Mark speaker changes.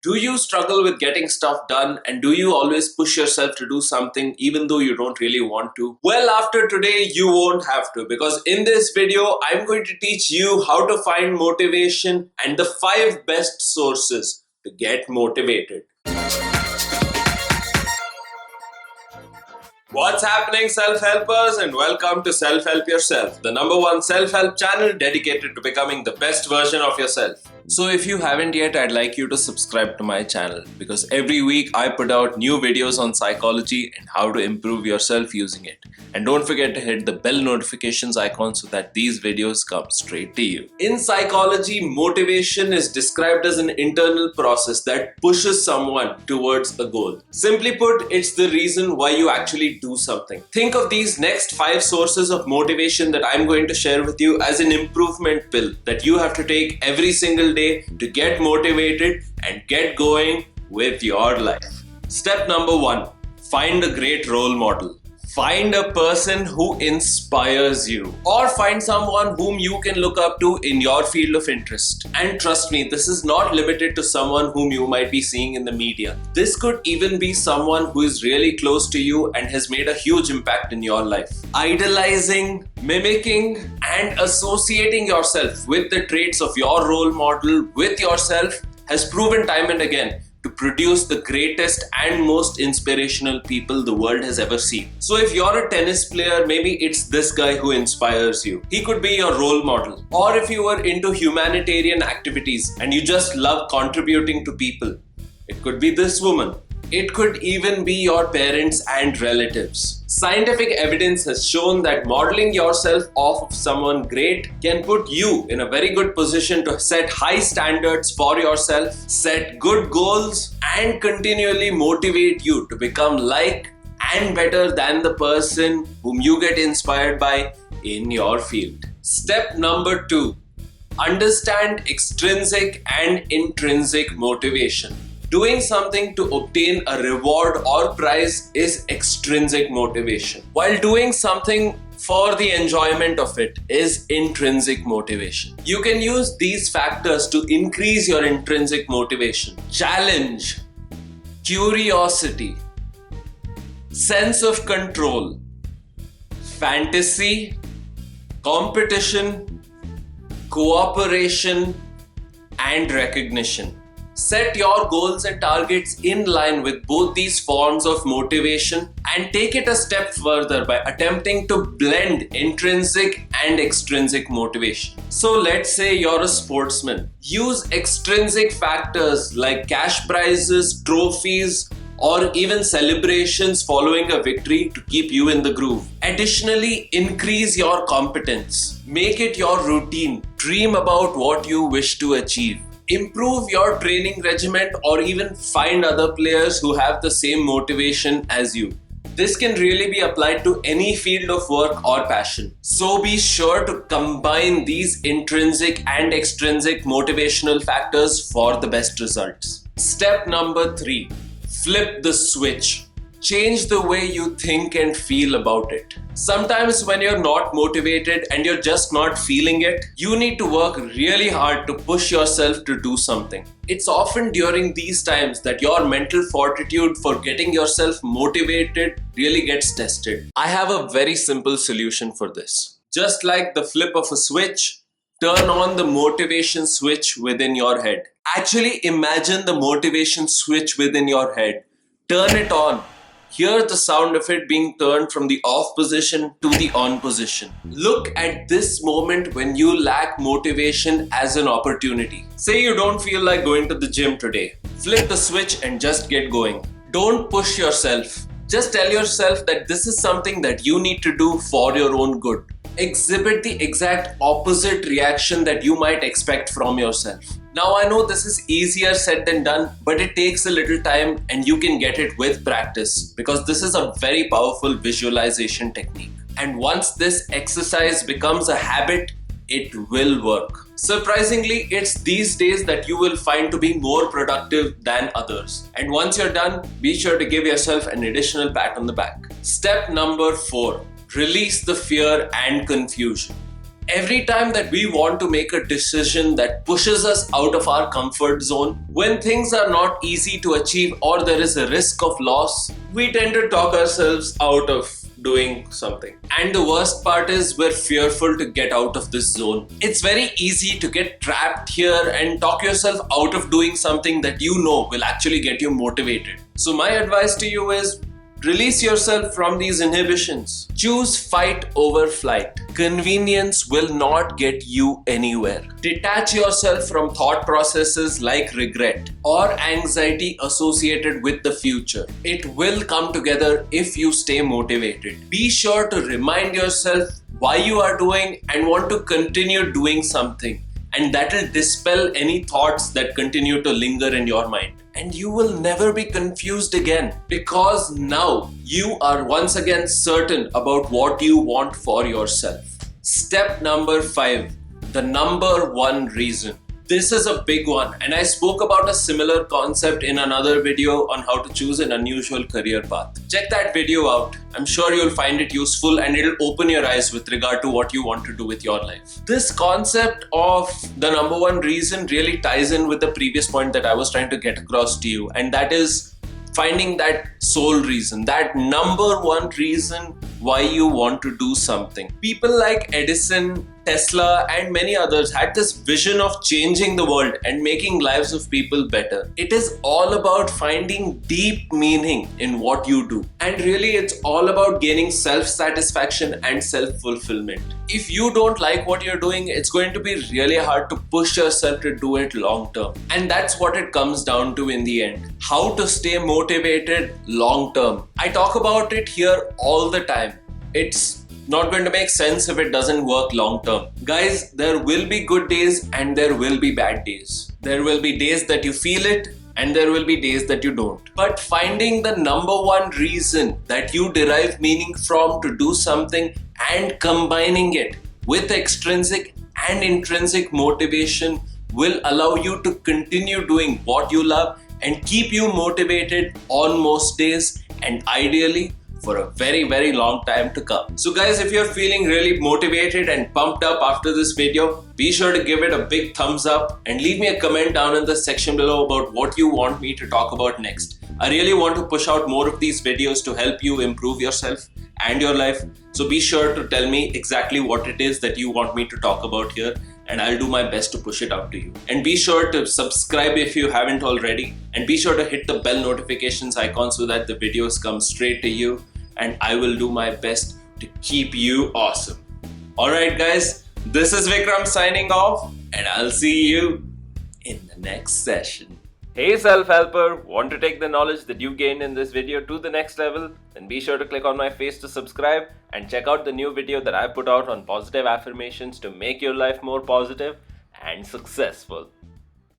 Speaker 1: Do you struggle with getting stuff done, and do you always push yourself to do something even though you don't really want to? Well, after today, you won't have to, because in this video, I'm going to teach you how to find motivation and the 5 best sources to get motivated. What's happening, self-helpers, and welcome to Self-Help Yourself, the #1 self-help channel dedicated to becoming the best version of yourself. So if you haven't yet, I'd like you to subscribe to my channel, because every week I put out new videos on psychology and how to improve yourself using it. And don't forget to hit the bell notifications icon so that these videos come straight to you. In psychology, motivation is described as an internal process that pushes someone towards a goal. Simply put, it's the reason why you actually do something. Think of these next 5 sources of motivation that I'm going to share with you as an improvement pill that you have to take every single day to get motivated and get going with your life. Step number 1, find a great role model. Find a person who inspires you, or find someone whom you can look up to in your field of interest. And trust me, this is not limited to someone whom you might be seeing in the media. This could even be someone who is really close to you and has made a huge impact in your life. Idolizing, mimicking, and associating yourself with the traits of your role model with yourself has proven time and again to produce the greatest and most inspirational people the world has ever seen. So if you're a tennis player, maybe it's this guy who inspires you. He could be your role model. Or if you were into humanitarian activities and you just love contributing to people, it could be this woman. It could even be your parents and relatives. Scientific evidence has shown that modeling yourself off of someone great can put you in a very good position to set high standards for yourself, set good goals, and continually motivate you to become like and better than the person whom you get inspired by in your field. Step number 2, understand extrinsic and intrinsic motivation. Doing something to obtain a reward or prize is extrinsic motivation, while doing something for the enjoyment of it is intrinsic motivation. You can use these factors to increase your intrinsic motivation. Challenge, curiosity, sense of control, fantasy, competition, cooperation, and recognition. Set your goals and targets in line with both these forms of motivation and take it a step further by attempting to blend intrinsic and extrinsic motivation. So let's say you're a sportsman. Use extrinsic factors like cash prizes, trophies, or even celebrations following a victory to keep you in the groove. Additionally, increase your competence. Make it your routine. Dream about what you wish to achieve. Improve your training regimen, or even find other players who have the same motivation as you. This can really be applied to any field of work or passion. So be sure to combine these intrinsic and extrinsic motivational factors for the best results. Step number 3, flip the switch. Change the way you think and feel about it. Sometimes when you're not motivated and you're just not feeling it, you need to work really hard to push yourself to do something. It's often during these times that your mental fortitude for getting yourself motivated really gets tested. I have a very simple solution for this. Just like the flip of a switch, turn on the motivation switch within your head. Actually imagine the motivation switch within your head. Turn it on. Hear the sound of it being turned from the off position to the on position. Look at this moment when you lack motivation as an opportunity. Say you don't feel like going to the gym today. Flip the switch and just get going. Don't push yourself. Just tell yourself that this is something that you need to do for your own good. Exhibit the exact opposite reaction that you might expect from yourself. Now I know this is easier said than done, but it takes a little time and you can get it with practice, because this is a very powerful visualization technique. And once this exercise becomes a habit, it will work. Surprisingly, it's these days that you will find to be more productive than others. And once you're done, be sure to give yourself an additional pat on the back. Step number 4, release the fear and confusion. Every time that we want to make a decision that pushes us out of our comfort zone, when things are not easy to achieve or there is a risk of loss, we tend to talk ourselves out of doing something. And the worst part is we're fearful to get out of this zone. It's very easy to get trapped here and talk yourself out of doing something that you know will actually get you motivated. So my advice to you is, release yourself from these inhibitions. Choose fight over flight. Convenience will not get you anywhere. Detach yourself from thought processes like regret or anxiety associated with the future. It will come together if you stay motivated. Be sure to remind yourself why you are doing and want to continue doing something. And that will dispel any thoughts that continue to linger in your mind. And you will never be confused again, because now you are once again certain about what you want for yourself. Step number 5, the number one reason. This is a big one, and I spoke about a similar concept in another video on how to choose an unusual career path. Check that video out. I'm sure you'll find it useful and it'll open your eyes with regard to what you want to do with your life. This concept of the number one reason really ties in with the previous point that I was trying to get across to you, and that is finding that sole reason, that number one reason why you want to do something. People like Edison, Tesla, and many others had this vision of changing the world and making lives of people better. It is all about finding deep meaning in what you do. And really, it's all about gaining self-satisfaction and self-fulfillment. If you don't like what you're doing, it's going to be really hard to push yourself to do it long term. And that's what it comes down to in the end. How to stay motivated long term. I talk about it here all the time. It's not going to make sense if it doesn't work long term. Guys, there will be good days and there will be bad days. There will be days that you feel it and there will be days that you don't. But finding the number one reason that you derive meaning from to do something and combining it with extrinsic and intrinsic motivation will allow you to continue doing what you love and keep you motivated on most days, and ideally for a very, very long time to come. So guys, if you're feeling really motivated and pumped up after this video, be sure to give it a big thumbs up and leave me a comment down in the section below about what you want me to talk about next. I really want to push out more of these videos to help you improve yourself and your life. So be sure to tell me exactly what it is that you want me to talk about here, and I'll do my best to push it out to you. And be sure to subscribe if you haven't already, and be sure to hit the bell notifications icon so that the videos come straight to you, and I will do my best to keep you awesome. Alright guys, this is Vikram signing off, and I'll see you in the next session. Hey self-helper, want to take the knowledge that you gained in this video to the next level? Then be sure to click on my face to subscribe and check out the new video that I put out on positive affirmations to make your life more positive and successful.